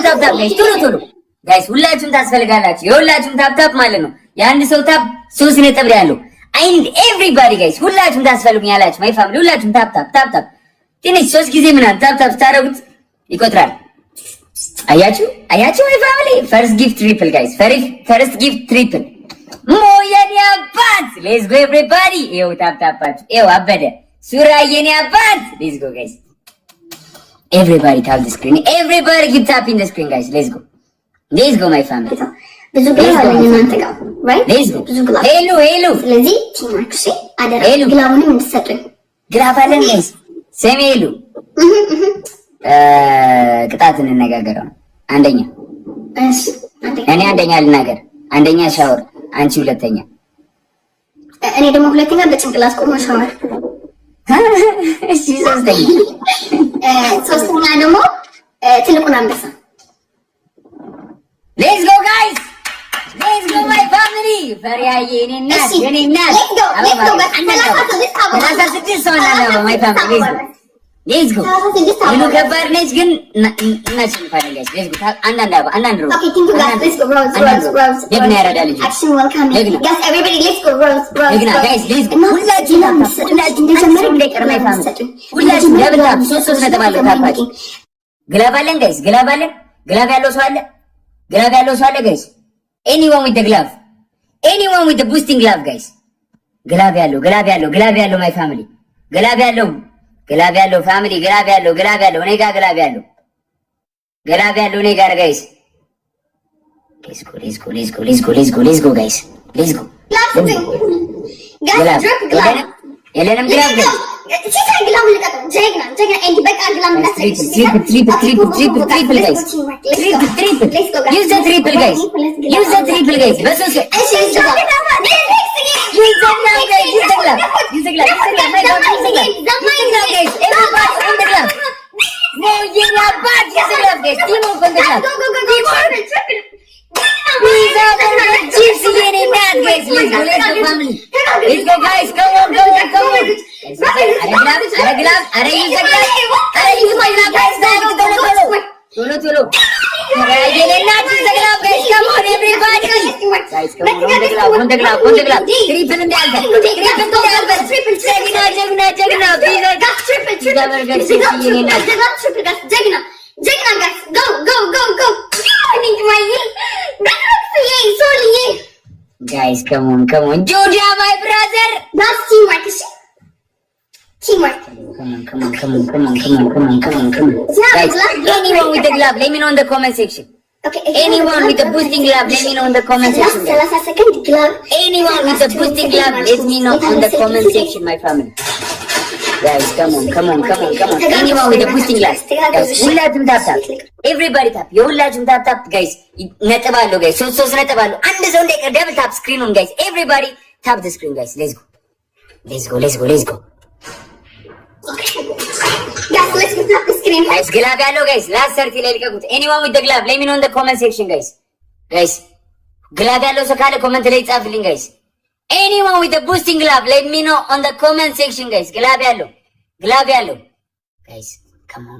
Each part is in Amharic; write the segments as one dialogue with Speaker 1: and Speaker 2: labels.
Speaker 1: ታፕ ጋይስ ቶሎ ጋይስ ሁላችሁም ታስፈልጋላችሁ። የሁላችሁም ታፕ ማለት ነው። የአንድ ሰው ታፕ 3 ነጥብ ያለው አይ ኒድ ኤቭሪባዲ ጋይስ ሁላችሁም ታስፈልጉኛላችሁ። ማይ ፋሚሊ ሁላችሁም ታፕ ትንሽ 3 ጊዜ ምናምን ታፕ ስታደርጉት ይቆጥራል። አያችሁ ማይ ፋሚሊ ፈርስት ጊፍት ትሪፕል ጋይስ ፈርስት ጊፍት ትሪፕል ሞየኒ አባት ሌትስ ጎ ኤቭሪባዲ ይኸው ታፕ ይኸው አበደ ሱራ የኔ አባት ሌትስ ጎ ጋይስ everybody tap the screen everybody keep tapping the screen guys let's go my family
Speaker 2: ብዙ ግላብ አለኝ እናንተ ጋር right
Speaker 1: let's go
Speaker 2: ብዙ ግላብ
Speaker 1: ሄሎ
Speaker 2: ስለዚህ ቲማክ ሲ አደራ ግላቡንም እንድትሰጡኝ
Speaker 1: ግላብ አለን guys ሰሜ ሄሎ ቅጣት እንነጋገረው አንደኛ
Speaker 2: እሺ
Speaker 1: እኔ አንደኛ ልናገር አንደኛ ሻወር አንቺ ሁለተኛ
Speaker 2: እኔ ደግሞ ሁለተኛ በጭንቅላት ቆሞ ሻወር
Speaker 1: እሺ
Speaker 2: ሶስተኛ ደግሞ ትልቁን አንበሳ
Speaker 1: let's go guys let's go my family ፈሪያዬ እኔና let's go አንዳንድ ስድስት ሰው ነው my family let's go ይሉ ከባድ ነች ግን እናሸንፋለን guys let's go አንዳንድ ሮ
Speaker 2: okay think about let's go rose
Speaker 1: ደግና ያረዳል ልጅ
Speaker 2: action welcome guys everybody let's go rose
Speaker 1: ደግና guys let's go ሁላችንም እንደጀመረ እንደቀር my family ሁላችንም ለብላብ ሶስት ነጥብ አለው ታፓች ግላብ አለን guys ግላብ ያለው ሰው አለ guys anyone with the glove anyone with the boosting glove guys ግላብ ያለው my family ግላብ ያለው ፋሚሊ ግላብ ያለው እኔ ጋር ግላብ ያለው እኔ ጋር ጋይስ let's go guys let's go የለንም ግላብ ጋይስ
Speaker 2: ሲታ ግላብ ልቀጥ ጀግና ኤንድ በቃ ግላብ እንዳትሰጥ
Speaker 1: ትሪፕል ጋይስ use the triple guys በሶስ
Speaker 2: እሺ
Speaker 1: use the glove no የኛ ባድ use the glove guys team of the glove chips የኔ ናት guys let's go family let's go guys come on አረ ግላብ አረ use the glove guys ቶሎ የኔ ናት use the glove guys come on everybody guys come on the glove triple እንዳልበል ጀግና ፒዛ በርገር ሲሲ የኔ ናት
Speaker 2: ጀግና guys go
Speaker 1: guys come on Georgia my brother
Speaker 2: that's teamwork
Speaker 1: come on guys anyone with the glove let me know in the comment section
Speaker 2: okay
Speaker 1: anyone with the boosting glove let me know in the comment section
Speaker 2: 30 second glove
Speaker 1: anyone with the boosting glove let me know in the comment section my family guys come on anyone with the boosting glove guys ሁላችሁም ታፕ everybody tap የሁላችሁም ታፕ guys ነጥብ አለው guys ሶስት ነጥብ አለው አንድ ሰው እንዳይቀር ደብል ታፕ ስክሪኑን guys everybody tap the screen guys let's go
Speaker 2: okay guys let's go tap the screen
Speaker 1: guys glove ያለው guys last 30 ላይ ልቀቁት anyone with the glove let me know in the comment section guys glove ያለው ሰው ካለ ኮሜንት ላይ ጻፍልኝ guys anyone with the boosting glove let me know on the comment section guys glove ያለው guys come on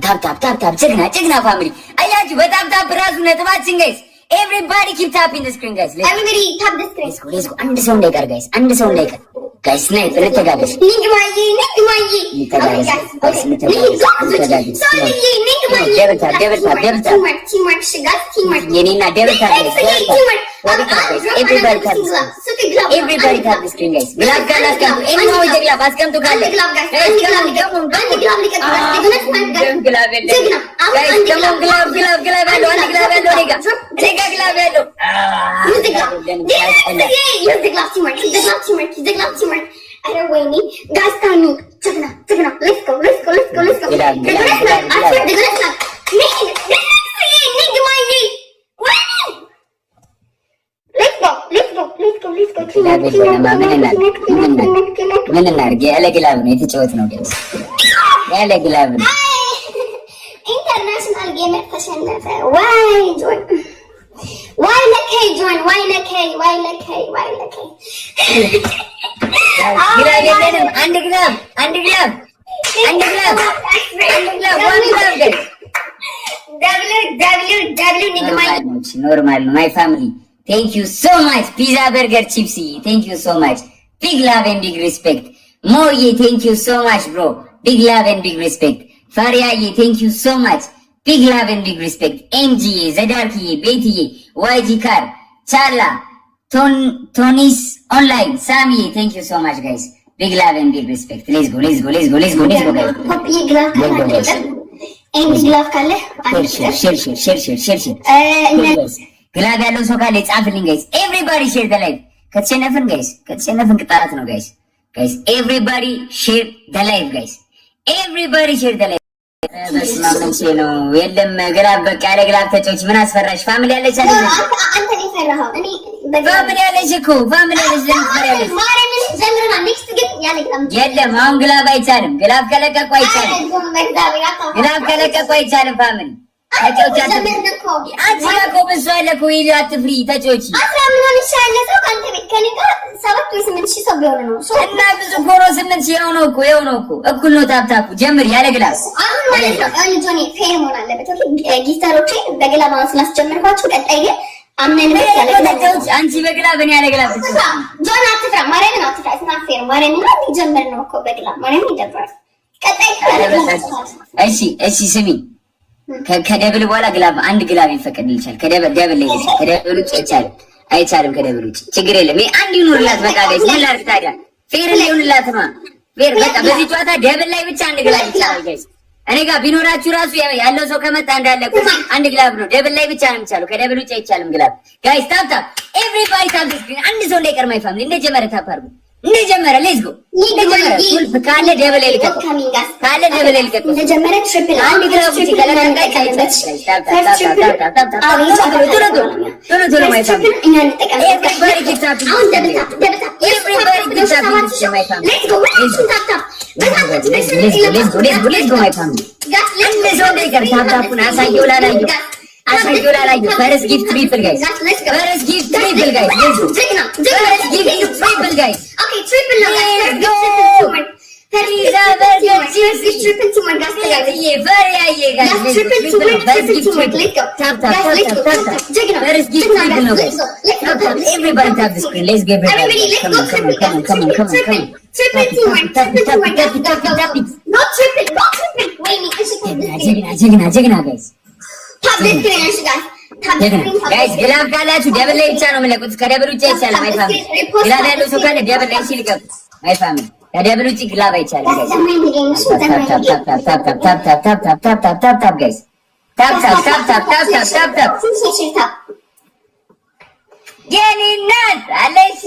Speaker 1: tap ጀግና ፋሚሊ አያችሁ በታፕ ራሱ ነጥባችን guys everybody keep tapping the screen guys
Speaker 2: everybody tap the screen
Speaker 1: let's go አንድ ሰው እንዳይቀር guys ስናይፐር ተጋገዝ
Speaker 2: ንግማዬ
Speaker 1: የኔና ደብታ everybody tap the screen guys ግላብ ጋር አስቀምጡ anyone with the glove አስቀምጡ ካለ ግላብ ያለው አንድ ግላብ ያለው ኔጋ ግላብ ያለው
Speaker 2: use the glove teamwork አረ ወይኔ guys tell me ጀግና let's go
Speaker 1: ምን እናድርግ ያለ ግላብ ነው የተጫወትነው guys ያለ ግላብ ነው
Speaker 2: ኢንተርናሽናል ጌመር ተሸነፈ why ለከ
Speaker 1: ግላብ የለንም አንድ ግላብ one glove guys ኖርማል ነው ማይ ፋሚሊ ቴንክ ዩ ሶ ማች ፒዛ በርገር ቺፕሲ ቴንክ ዩ ሶ ማች ቢግ ላቭ ኤንድ ቢግ ሪስፔክት ሞዬ ቴንክ ዩ ሶ ማች ብሮ ቢግ ላቭ ኤንድ ቢግ ሪስፔክት ፋሪያዬ ቴንክ ዩ ሶ ማች ቢግ ላቭ ኤንድ ቢግ ሪስፔክት ኤምጂዬ ዘዳርክዬ ቤትዬ ዋይጂ ካር ቻላ ቶኒስ ኦንላይን ሳሚዬ ቴንክ ዩ ሶ ማች ጋይስ ቢግ ላቭ ኤንድ ቢግ ሪስፔክት ሌትስ ጎ ሌትስ ጎ ሌትስ ጎ ሌትስ ጎ ሌትስ ጎ ግላብ ያለው ሰው ካለ ጻፍልኝ ጋይስ ኤቭሪባዲ ሼር ዘ ላይቭ ከተሸነፍን ቅጣት ነው ጋይስ ኤቭሪባዲ ሼር ዘ ላይቭ ጋይስ ኤቭሪባዲ ሼር ዘ ላይቭ በስማምንቼ ነው የለም ግላብ በቃ ያለ ግላብ ተጫውች ምን አስፈራሽ ፋሚሊ ያለች አይደል
Speaker 2: አንተ ነው ፈራኸው እኔ
Speaker 1: ፋሚሊ ያለች እኮ ፋሚሊ ያለች ለምን
Speaker 2: ማርያምን ዘምረና ኔክስት ግን ያለ
Speaker 1: የለም አሁን ግላብ አይቻልም ግላብ ከለቀቁ አይቻልም ግላብ ከለቀቁ አይቻልም ፋሚሊ ተጫውቻ አንቺ ጋር ቆመሽ አለኩ ይሉ አትፍሪ ተጫውቺ
Speaker 2: አስራ ምን ሆነ ይሻለ ሰው ካንተ ቤት ከኔ ጋር 7 ወይ 8 ሺህ ሰው ቢሆን ነው
Speaker 1: እና ብዙ ኮሮ 8 ሺህ ነው እኮ እኩል ነው ታፕታፑ ጀምር ያለ ግላብ
Speaker 2: አሁን ማለት ነው አሁን ጆኒ ፌር መሆን አለበት ኦኬ ጊታሮቼ በግላብ ስላስጀመርኳችሁ ቀጣይ ግን አምነንበት ያለ ግላብ
Speaker 1: አንቺ በግላብ እኔ ያለ ግላብ
Speaker 2: ጆን አትፍራ ማርያምን አትፍራ ስና ፌር ማርያምን ነው ጀምር ነው እኮ በግላብ ማርያምን ይደብራል ቀጣይ
Speaker 1: እሺ ስሚ ከደብል በኋላ ግላብ አንድ ግላብ ይፈቀድልሻል ከደብል ላይ ከደብል ውጭ አይቻልም ከደብል ውጭ ችግር የለም ይሄ አንድ ይኑርላት በቃ ጋይስ ምን ላድርግ ታዲያ ፌር ላይ ይኑርላት ነው ፌር በቃ በዚህ ጨዋታ ደብል ላይ ብቻ አንድ ግላብ ይቻላል ጋይስ እኔ ጋር ቢኖራችሁ ራሱ ያለው ሰው ከመጣ እንዳለ አንድ ግላብ ነው ደብል ላይ ብቻ ነው የሚቻለው ከደብል ውጭ አይቻልም ግላብ ጋይስ ታፕ ኤቭሪባዲ ታፕ ስክሪን አንድ ሰው እንዳይቀር ማይ ፋሚሊ እንደጀመረ ታፕ አድርጉ እንደጀመረ ሌትስ ጎ ካለ ደብል ላይ ልቀቁ ካለ ደብል ላይ ልቀቁ
Speaker 2: እንደጀመረ ትሪፕል
Speaker 1: አንድ ግላብ ውጭ ከለቀቀ አይቻልም ቶሎ ማይ ፋሚሊ ኤቭሪባዲ ጊቭ ታፕ ኤቭሪባዲ ጊቭ ታፕ ማይ ፋሚሊ ሌትስ ጎ ማይ ፋሚሊ አንድ ሰው እንዳይቀር ታፕታፑን አሳየው ላላየው ፈረስ ጊቭ ትሪፕል ጋይስ ፈረስ ጊቭ ትሪፕል ጋይስ ሌትስ ጎ ፈረስ ጊቭ ትሪፕል ጋይስ
Speaker 2: ኦኬ ትሪፕል ነው
Speaker 1: ፒዛ በርገር ቺፕስ ትሪፕል ቱ ማይ ጋስ ፈሪያዬ ጋይስ ትሪፕል ቱ ፈረስ ጊቭ ትሪፕል ታፕ ፈረስ ጊቭ ትሪፕል ነው ጋይስ ታፕ ኤቭሪባዲ ታፕ ዘ ስክሪን ሌትስ ጊቭ ኤቭሪባዲ come on
Speaker 2: triple not triple wait
Speaker 1: ጀግና ጋይስ ጋይስ ግላብ ካላችሁ ደብል ላይ ብቻ ነው የምለቁት ከደብል ውጭ አይቻልም ማይ ፋሚሊ ግላብ ያለው ሰው ካለ ደብል ላይ ሲልቀቁ ማይ ፋሚሊ ከደብል ውጭ ግላብ አይቻልም ጋይስ ታፕ የኔ እናት አለች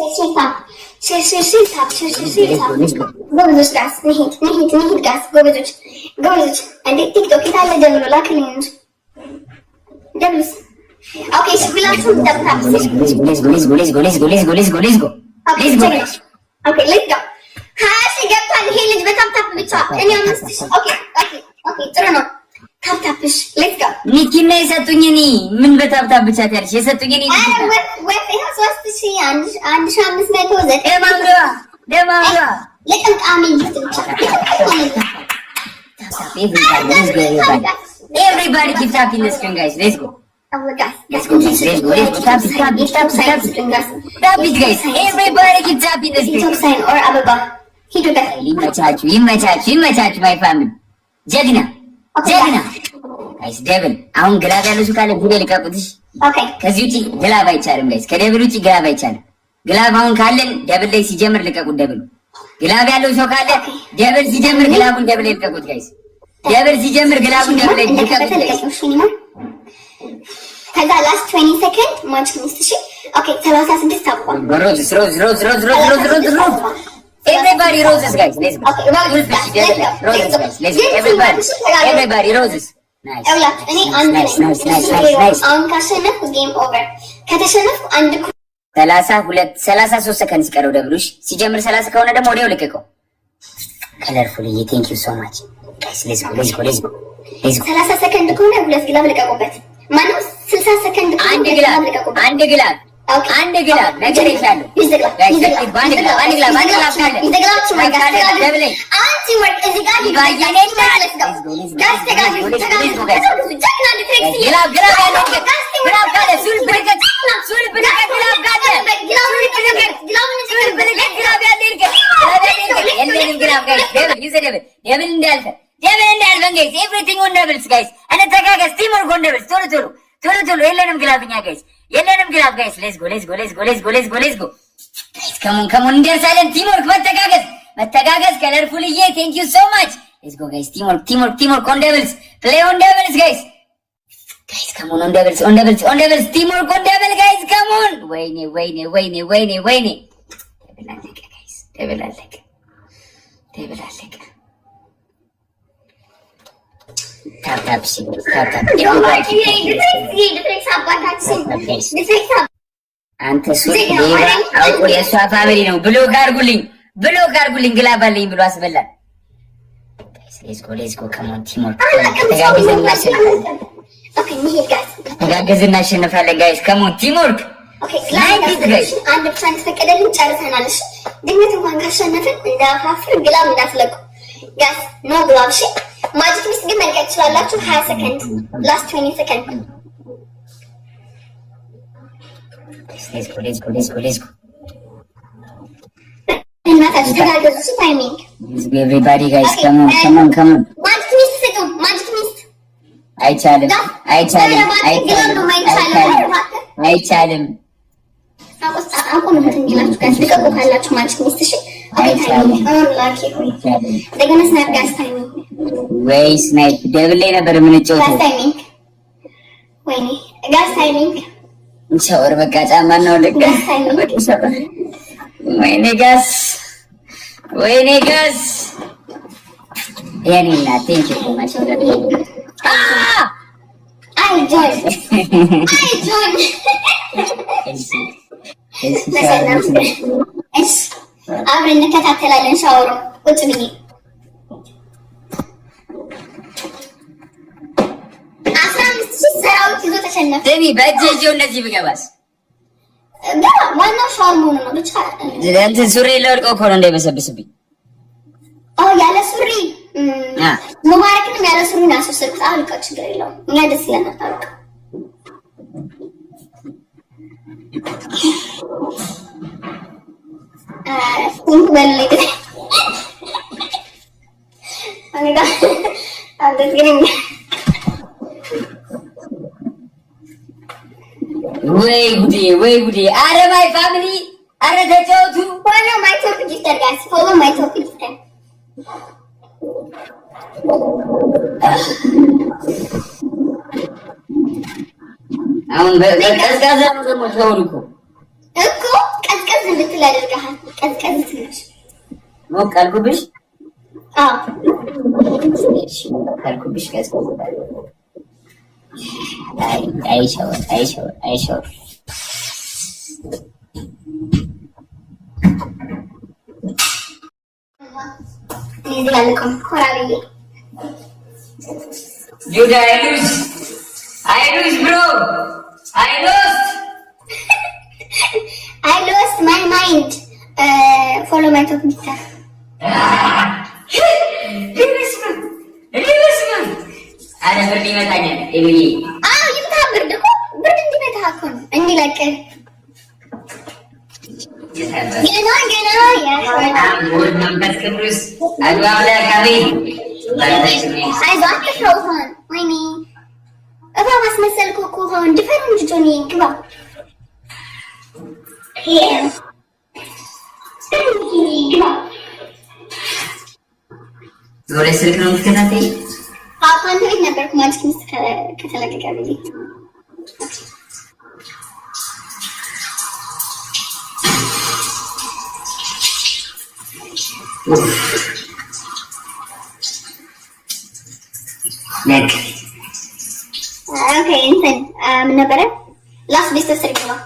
Speaker 2: ጎበዞች ጋስ ንሂድ ጋስ ጎበዞች እንዴ ቲክቶክ የታለ ደብሎ ላክልኝ እንጂ ደብሉስ ኦኬ ሽብላችሁ ደብታ ሌትስ ጎ ኦኬ ሌትስ ጎ ሃሽ ገብቷል ይሄ ልጅ በታፕታፕ ብቻ እኔ አምስት ኦኬ ጥሩ ነው ታፕታፕሽ ሌትስ ጎ
Speaker 1: ኒኪና የሰጡኝ እኔ ምን በታፕታፕ ብቻ ታርሽ የሰጡኝ እኔ
Speaker 2: ወይ 3500
Speaker 1: ደማምራ
Speaker 2: ለጥምጣሚ ብቻ
Speaker 1: everybody keep tapping the screen guys let's go let's go tap it guys everybody keep tapping the screen
Speaker 2: or ababa hidu da
Speaker 1: ይመቻችሁ my family ጀግና ጋይስ ደብል አሁን ግላብ ያለው ሰው ካለ ቪዲዮ ልቀቁትሽ
Speaker 2: ኦኬ
Speaker 1: ከዚህ ውጪ ግላብ አይቻልም ጋይስ ከደብል ውጪ ግላብ አይቻልም ግላብ አሁን ካለን ደብል ላይ ሲጀምር ልቀቁት ደብል ግላብ ያለው ሰው ካለ ደብል ሲጀምር ግላቡን ደብል ላይ ልቀቁት ጋይስ ደብል ሲጀምር ግላቡን ደብል ላይ ልቀቁት
Speaker 2: ከዛ ላስት 20 ሰከንድ ማች ሚስትሽ ኦኬ 36 ታቋል
Speaker 1: ሮዝ everybody roses guys let's go roses guys let's go everybody roses nice
Speaker 2: አሁን ካሸነፍኩ ጌም ኦቨር ከተሸነፍኩ አንድ
Speaker 1: 33 ሰከንድ ሲቀረው ደብሉሽ ሲጀምር 30 ከሆነ ደግሞ ወዲያው ልቀቀው ከለርፉል ቴንክ ዩ ሶ ማች ጋይስ let's go
Speaker 2: 30 ሰከንድ ከሆነ ሁለት ግላብ ልቀቁበት ማነው 60 ሰከንድ
Speaker 1: አንድ ግላብ ነገር ይሻላል አንድ ግላብ ካለ
Speaker 2: ይዘግላችሁ ማይጋስ
Speaker 1: ደብል
Speaker 2: አንቺ ወርቅ እዚህ ጋር ይባያኔ let's go ጋስ ተጋጁ ጀግና
Speaker 1: ግላብ ያለ ግላብ ካለ ሱል ብርቀት ግላብ ካለ ሱል ብርቀት ግላብ ያለ የለንም ግላብ ጋይስ ደብል እንዳልፈ ጋይስ ኤቭሪቲንግ ኦን ደብልስ ጋይስ እንተጋገዝ ቲም ወርክ ኦን ደብልስ ቶሎ የለንም ግላብ እኛ ጋይስ የለንም ግላብ ጋይስ ሌትስ ጎ ጋይስ ከሞን እንደርሳለን ቲም ወርክ መተጋገዝ ከለርፉልዬ ቴንክ ዩ ሶ ማች ሌትስ ጎ ጋይስ ቲም ወርክ ኦን ደብልስ ፕሌይ ኦን ደብልስ ጋይስ ከሞን ኦን ደብልስ ቲም ወርክ ኦን ደብል ጋይስ ከሞን ወይኔ ደብል አለቀ ታፕ አንተ ሱቅ ሌባ አውቆ የእሷ ፋሚሊ ነው ብሎክ አድርጉልኝ ግላብ አለኝ ብሎ አስበላል። ሌትስ ጎ ከሞን ቲም ወርክ ተጋገዝና እናሸንፋለን ጋይስ ከሞን ቲም ወርክ
Speaker 2: አንድ ብቻ ተፈቀደልን ጨርሰናል። እሺ ድንገት እንኳን ካሸነፍን እንዳፋፍር ግላብ እንዳትለቁ ጋይስ ኖ ግላብ እሺ ማጂክ ሚስት ግን መልቀቅ ትችላላችሁ 20 ሰከንድ ላስት 20 ሰከንድ ሌትስ ጎ እናታችሁ ተጋገዙ ታይሚንግ
Speaker 1: ኤቭሪባዲ ጋይስ ከሞን
Speaker 2: ማጂክ ሚስት ስጡ ማጂክ ሚስት
Speaker 1: አይቻልም
Speaker 2: አቁም እንግላችሁ ጋይስ ልቀቁ ካላችሁ ማጂክ ሚስት እሺ እንደገና ስናይፕ ጋይስ ታይሚንግ
Speaker 1: ወይ ስናይፕ ደብል ላይ ነበር የምንጫወተው
Speaker 2: ወይኔ ጋይስ ታይሚንግ
Speaker 1: ሻወር በቃ ጫማ ነው ልቀ ወይኔ ጋስ ያኔና ቴንክ ዩ ሶ ማች
Speaker 2: አይ ጆይ እሺ አብረን እንከታተላለን ሻወሩ ቁጭ ብዬ 15,000 ሰራዊት ይዞ ተሸነፈ።
Speaker 1: ደሚ በእጄው እነዚህ ብገባስ
Speaker 2: ዋናው ሻወር መሆኑ ነው ብቻ
Speaker 1: እንትን ሱሪ ለወድቀው እኮ ነው እንዳይበሰብስብኝ
Speaker 2: ያለ ሱሪ ሙባረክንም ያለ ሱሪ ነው ያስወሰድኩት። አልቃ ችግር የለውም እኛ ደስ ይለናል። አልቃ ቲንክ በልልኝ አንጋ አንደግሪኝ
Speaker 1: ወይ ጉዴ አረ ማይ ፋሚሊ አረ ተጫወቱ
Speaker 2: ፎሎ ማይ ቶፕ ጊፍተር ጋይስ ፎሎ ማይ ቶፕ ጊፍተር
Speaker 1: አሁን በቀዝቃዛ ነው ደግሞ ተውልኩ
Speaker 2: እኮ ቀዝቀዝ እንድትል አድርገሃል። ቀዝቀዝ ትንሽ
Speaker 1: ሞቅ አልኩብሽ።
Speaker 2: እሺ
Speaker 1: አልኩብሽ ቀዝቀዝ አይሻወር
Speaker 2: እዚህ ያለቀው ኮራሪዬ
Speaker 1: ጁዳ I lose bro I
Speaker 2: lost my mind follow my top guitar
Speaker 1: አረ ብርድ ይመታኛል ኤሚሊ
Speaker 2: ይምታ ብርድ እኮ ብርድ እንዲመታህ እኮ ነው እንዲለቅ ገና
Speaker 1: መንፈስ ቅዱስ አድዋው ላይ
Speaker 2: አይዞህ አትፍራው ሆን ወይኔ እባብ አስመሰልኩ እኮ ሆን ድፈር እንጂ ጆኒ ግባ
Speaker 1: ዞሬ ስልክ ነው የምትከታተይ?
Speaker 2: አንተ ቤት ነበርኩ ማጂክ ሚስት ከተለቀቀ ብዬ ኦኬ እንትን ምን ነበረ ላስት ቤስት ስትሪክ ነው